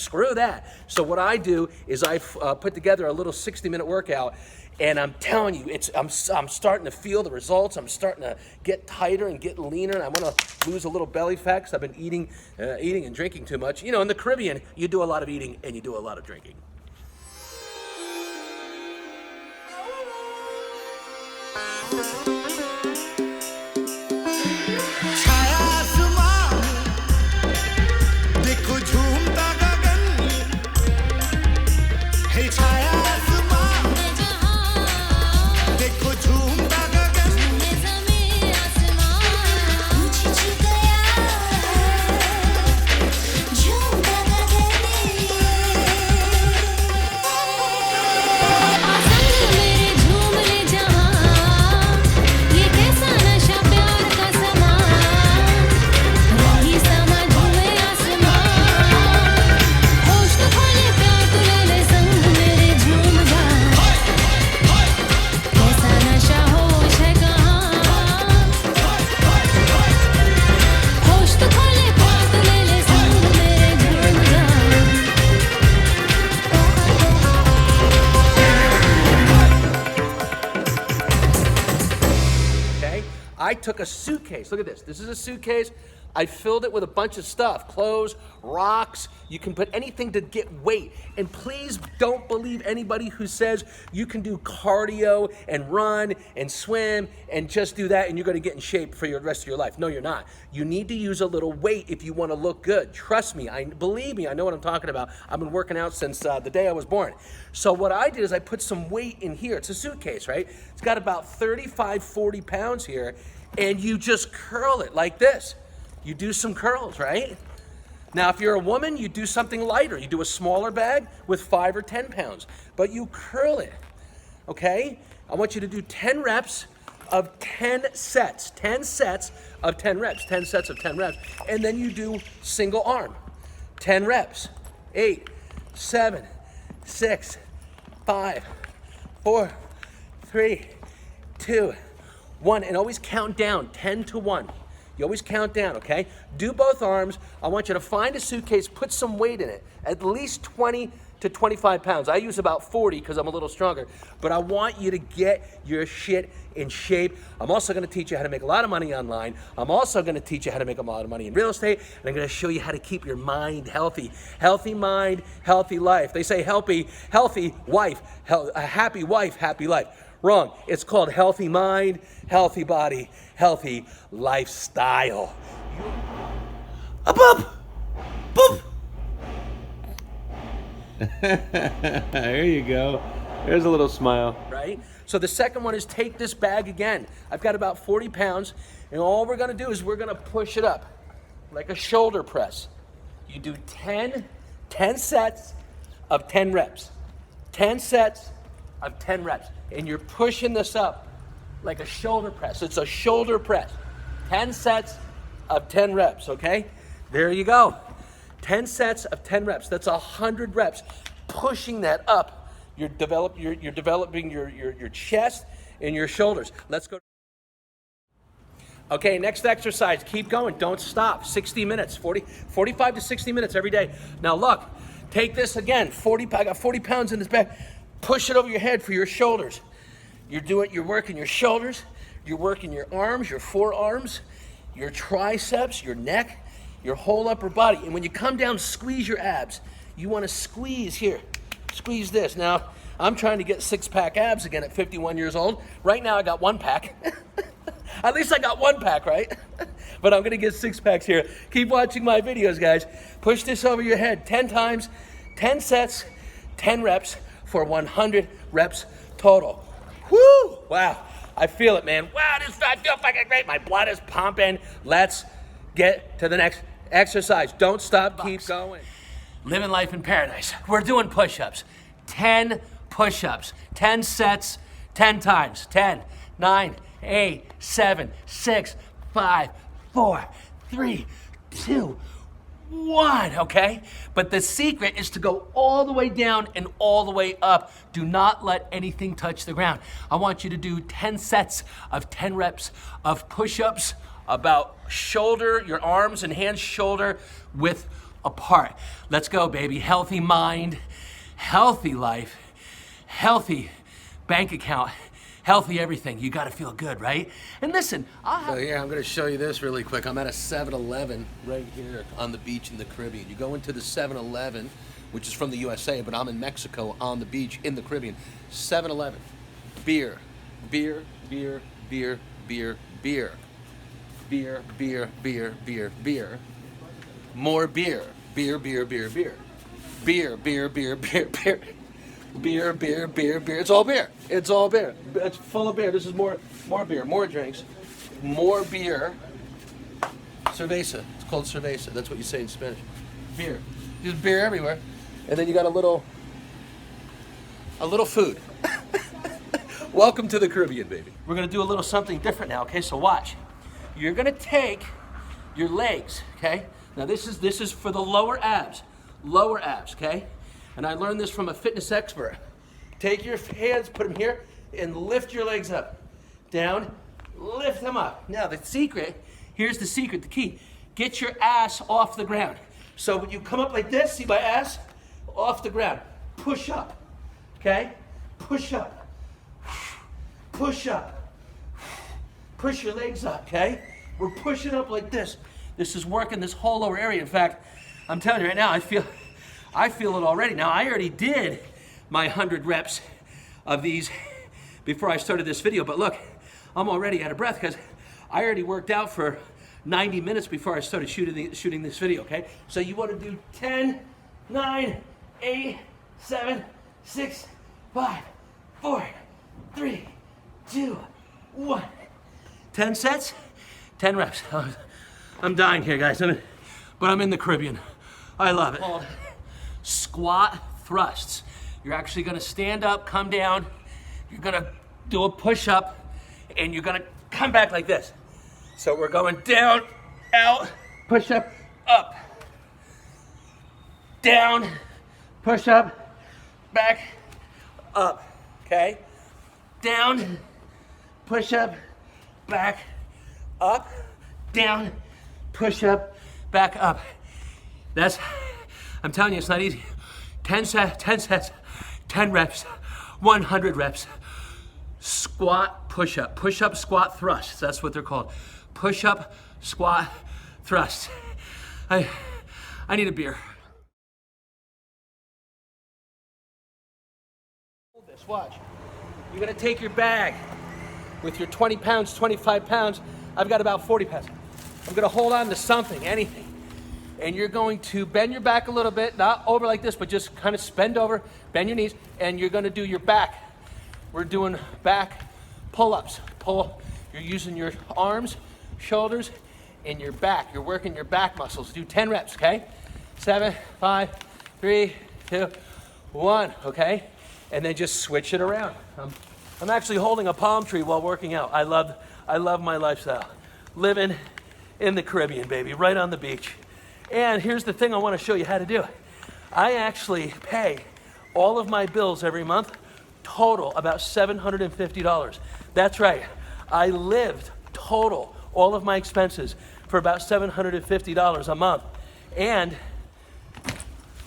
Screw that. So what I do is I put together a little 60-minute workout, and I'm telling you, I'm starting to feel the results. I'm starting to get tighter and get leaner, and I want to lose a little belly fat because I've been eating and drinking too much. You know, in the Caribbean, you do a lot of eating and you do a lot of drinking. I took a suitcase. Look at this. This is a suitcase. I filled it with a bunch of stuff. Clothes, rocks. You can put anything to get weight. And please don't believe anybody who says you can do cardio and run and swim and just do that and you're going to get in shape for the rest of your life. No, you're not. You need to use a little weight if you want to look good. Trust me. Believe me, I know what I'm talking about. I've been working out since the day I was born. So what I did is I put some weight in here. It's a suitcase, right? It's got about 35, 40 pounds here. And you just curl it like this. You do some curls, right? Now, if you're a woman, you do something lighter. You do a smaller bag with 5 or 10 pounds, but you curl it, okay? I want you to do 10 reps of 10 sets, 10 sets of 10 reps, 10 sets of 10 reps, and then you do single arm, 10 reps, 8, 7, 6, 5, 4, 3, 2, 1, and always count down, 10 to 1. You always count down, okay? Do both arms. I want you to find a suitcase, put some weight in it, at least 20 to 25 pounds. I use about 40 because I'm a little stronger, but I want you to get your shit in shape. I'm also gonna teach you how to make a lot of money online. I'm also gonna teach you how to make a lot of money in real estate, and I'm gonna show you how to keep your mind healthy. Healthy mind, healthy life. They say healthy wife, a happy wife, happy life. Wrong. It's called healthy mind, healthy body, healthy lifestyle. Up, up, boop. There you go. There's a little smile. Right? So the second one is take this bag again. I've got about 40 pounds, and all we're going to do is we're going to push it up like a shoulder press. You do 10 sets of 10 reps. 10 sets of 10 reps. And you're pushing this up like a shoulder press. It's a shoulder press. 10 sets of 10 reps, okay? There you go. 10 sets of 10 reps. That's 100 reps. Pushing that up. You're developing your chest and your shoulders. Let's go. Okay, next exercise. Keep going. Don't stop. 60 minutes, 45 to 60 minutes every day. Now look, take this again. I got 40 pounds in this bag. Push it over your head for your shoulders. You're working your shoulders, you're working your arms, your forearms, your triceps, your neck, your whole upper body. And when you come down, squeeze your abs. You want to squeeze here. Squeeze this. Now, I'm trying to get 6-pack abs again at 51 years old. Right now, I got 1-pack. At least I got 1-pack, right? But I'm going to get 6-packs here. Keep watching my videos, guys. Push this over your head 10 times, 10 sets, 10 reps for 100 reps total. Woo! Wow. I feel it, man. Wow, I feel fucking great. My blood is pumping. Let's get to the next exercise. Don't stop. Keep going. Living life in paradise. We're doing push-ups. 10 push-ups. 10 sets, 10 times. 10, 9, 8, 7, 6, 5, 4, 3, 2, 1, okay? But the secret is to go all the way down and all the way up. Do not let anything touch the ground. I want you to do 10 sets of 10 reps of push-ups about shoulder, your arms and hands shoulder width apart. Let's go, baby. Healthy mind, healthy life, healthy bank account, healthy everything. You gotta feel good, right? And listen, So here, I'm gonna show you this really quick. I'm at a 7-Eleven right here on the beach in the Caribbean. You go into the 7-Eleven, which is from the USA, but I'm in Mexico on the beach in the Caribbean. 7-Eleven, beer, beer, beer, beer, beer, beer, beer, beer, beer, beer, beer, more beer, beer, beer, beer, beer, beer, beer, beer, beer, beer, beer, beer, beer, beer. It's all beer. It's all beer. It's full of beer. This is more beer, more drinks, more beer. Cerveza. It's called cerveza. That's what you say in Spanish. Beer. There's beer everywhere. And then you got a little food. Welcome to the Caribbean, baby. We're gonna do a little something different now, okay? So watch. You're gonna take your legs, okay? Now this is for the lower abs, okay? And I learned this from a fitness expert. Take your hands, put them here, and lift your legs up. Down, lift them up. Now the secret, here's the secret, the key. Get your ass off the ground. So when you come up like this, see my ass? Off the ground. Push up, okay? Push up. Push up. Push your legs up, okay? We're pushing up like this. This is working this whole lower area. In fact, I'm telling you right now, I feel it already. Now, I already did my 100 reps of these before I started this video, but look, I'm already out of breath because I already worked out for 90 minutes before I started shooting this video, okay? So you want to do 10, 9, 8, 7, 6, 5, 4, 3, 2, 1. 10 sets, 10 reps. I'm dying here, guys. But I'm in the Caribbean. I love it. Called squat thrusts. You're actually gonna stand up, come down. You're gonna do a push-up, and you're gonna come back like this. So we're going down, out, push-up, up. Down, push-up, back, up, okay? Down, push-up, back, up, down, push-up, back, up. I'm telling you, it's not easy. 10 sets, 10 reps, 100 reps. Squat, push-up, squat, thrust. That's what they're called. Push-up, squat, thrust. I need a beer. Hold this, watch. You're gonna take your bag with your 20 pounds, 25 pounds. I've got about 40 pounds. I'm gonna hold on to something, anything. And you're going to bend your back a little bit, not over like this, but just kind of bend over, bend your knees, and you're gonna do your back. We're doing back pull-ups. You're using your arms, shoulders, and your back. You're working your back muscles. Do 10 reps, okay? 7, 5, 3, 2, 1, okay? And then just switch it around. I'm actually holding a palm tree while working out. I love my lifestyle. Living in the Caribbean, baby, right on the beach. And here's the thing I want to show you how to do. I actually pay all of my bills every month, total about $750. That's right. I lived total, all of my expenses, for about $750 a month. And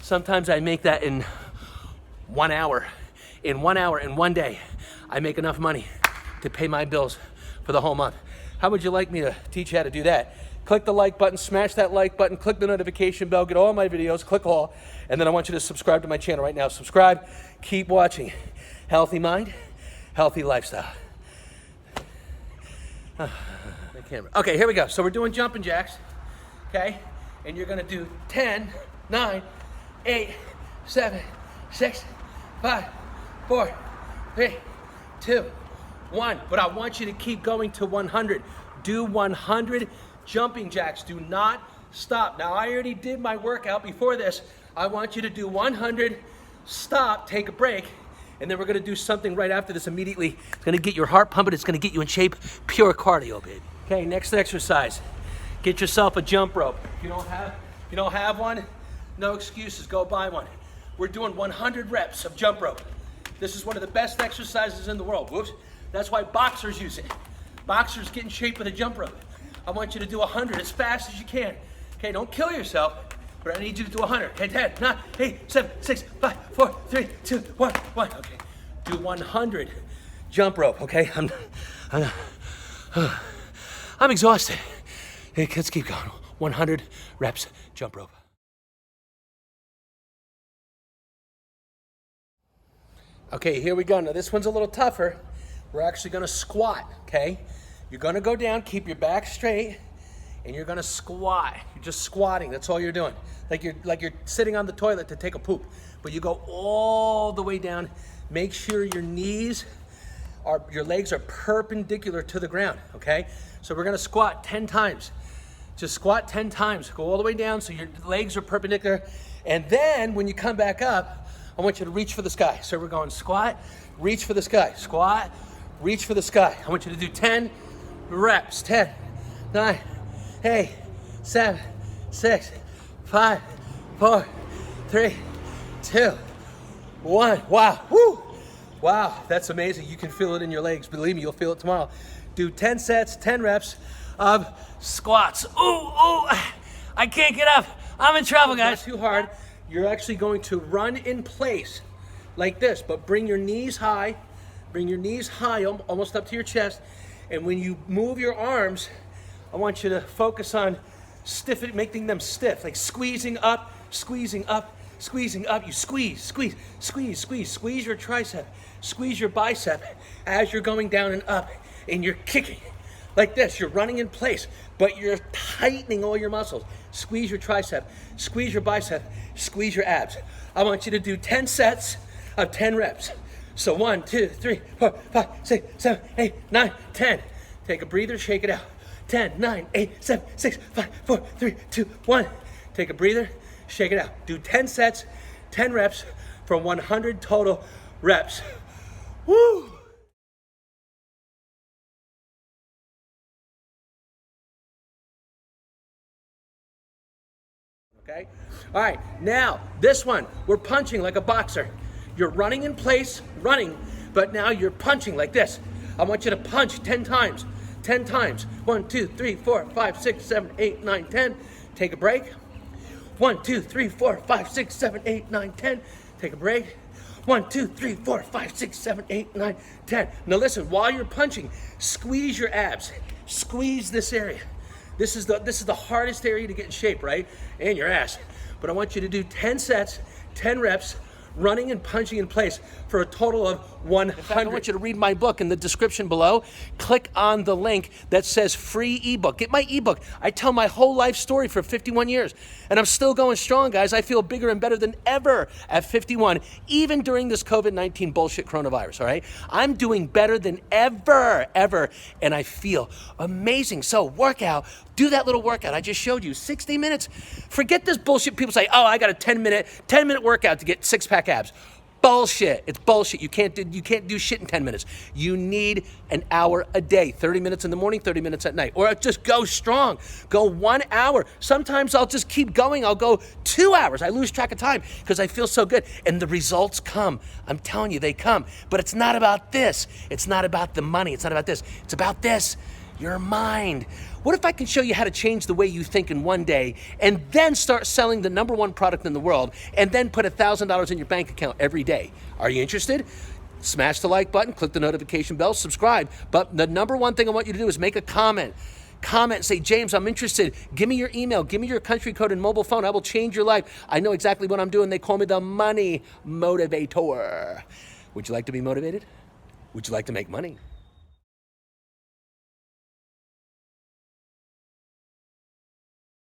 sometimes I make that in 1 hour. In 1 hour, in one day, I make enough money to pay my bills for the whole month. How would you like me to teach you how to do that? Click the like button, smash that like button, click the notification bell, get all my videos, click all, and then I want you to subscribe to my channel right now. Subscribe, keep watching. Healthy mind, healthy lifestyle. Okay, here we go. So we're doing jumping jacks, okay? And you're gonna do 10, 9, 8, 7, 6, 5, 4, 3, 2, 1. But I want you to keep going to 100. Do 100 jumping jacks. Do not stop. Now, I already did my workout before this. I want you to do 100, stop, take a break, and then we're gonna do something right after this immediately. It's gonna get your heart pumping. It's gonna get you in shape. Pure cardio, baby. Okay, next exercise. Get yourself a jump rope. If you don't have one, no excuses. Go buy one. We're doing 100 reps of jump rope. This is one of the best exercises in the world. Whoops. That's why boxers use it. Boxers get in shape with a jump rope. I want you to do 100 as fast as you can. Okay, don't kill yourself. But I need you to do 100. Okay, 10, 9, 8, 7, 6, 5, 4, 3, 2, 1, 1. Okay, do 100 jump rope. Okay, I'm exhausted. Hey, let's keep going. 100 reps jump rope. Okay, here we go. Now this one's a little tougher. We're actually gonna squat, okay? You're gonna go down, keep your back straight, and you're gonna squat. You're just squatting, that's all you're doing. Like you're sitting on the toilet to take a poop. But you go all the way down. Make sure your legs are perpendicular to the ground, okay? So we're gonna squat 10 times. Just squat 10 times. Go all the way down so your legs are perpendicular. And then when you come back up, I want you to reach for the sky. So we're going squat, reach for the sky, squat, reach for the sky. I want you to do 10 reps. 10, 9, 8, 7, 6, 5, 4, 3, 2, 1. Wow, woo! Wow, that's amazing. You can feel it in your legs. Believe me, you'll feel it tomorrow. Do 10 sets, 10 reps of squats. Ooh, I can't get up. I'm in trouble, guys. Not too hard. You're actually going to run in place like this, but bring your knees high. Bring your knees high, almost up to your chest. And when you move your arms, I want you to focus on making them stiff, like squeezing up, squeezing up, squeezing up. You squeeze your tricep, squeeze your bicep as you're going down and up, and you're kicking. Like this, you're running in place, but you're tightening all your muscles. Squeeze your tricep, squeeze your bicep, squeeze your abs. I want you to do 10 sets of 10 reps. So 1, 2, 3, 4, 5, 6, 7, 8, 9, 10. Take a breather, shake it out. 10, 9, 8, 7, 6, 5, 4, 3, 2, 1. Take a breather, shake it out. Do 10 sets, 10 reps for 100 total reps. Woo! Okay? All right, now this one, we're punching like a boxer. You're running in place, but now you're punching like this. I want you to punch 10 times. 10 times. 1, 2, 3, 4, 5, 6, 7, 8, 9, 10. Take a break. 1, 2, 3, 4, 5, 6, 7, 8, 9, 10. Take a break. 1, 2, 3, 4, 5, 6, 7, 8, 9, 10. Now listen, while you're punching, squeeze your abs. Squeeze this area. This is the hardest area to get in shape, right? And your ass. But I want you to do 10 sets, 10 reps, running and punching in place for a total of 100. In fact, I want you to read my book in the description below. Click on the link that says free ebook. Get my ebook. I tell my whole life story for 51 years, and I'm still going strong, guys. I feel bigger and better than ever at 51, even during this COVID-19 bullshit coronavirus, all right? I'm doing better than ever, and I feel amazing. So workout, do that little workout I just showed you, 60 minutes. Forget this bullshit. People say, oh, I got a 10-minute workout to get six-pack abs. Bullshit. It's bullshit. You can't do shit in 10 minutes. You need an hour a day, 30 minutes in the morning, 30 minutes at night. Or just go strong. Go 1 hour. Sometimes I'll just keep going. I'll go 2 hours. I lose track of time because I feel so good. And the results come. I'm telling you, they come. But it's not about this. It's not about the money. It's not about this. It's about this. Your mind. What if I can show you how to change the way you think in one day and then start selling the #1 product in the world and then put $1,000 in your bank account every day? Are you interested? Smash the like button, click the notification bell, subscribe. But the #1 thing I want you to do is make a comment. Comment, say, James, I'm interested. Give me your email. Give me your country code and mobile phone. I will change your life. I know exactly what I'm doing. They call me the money motivator. Would you like to be motivated? Would you like to make money?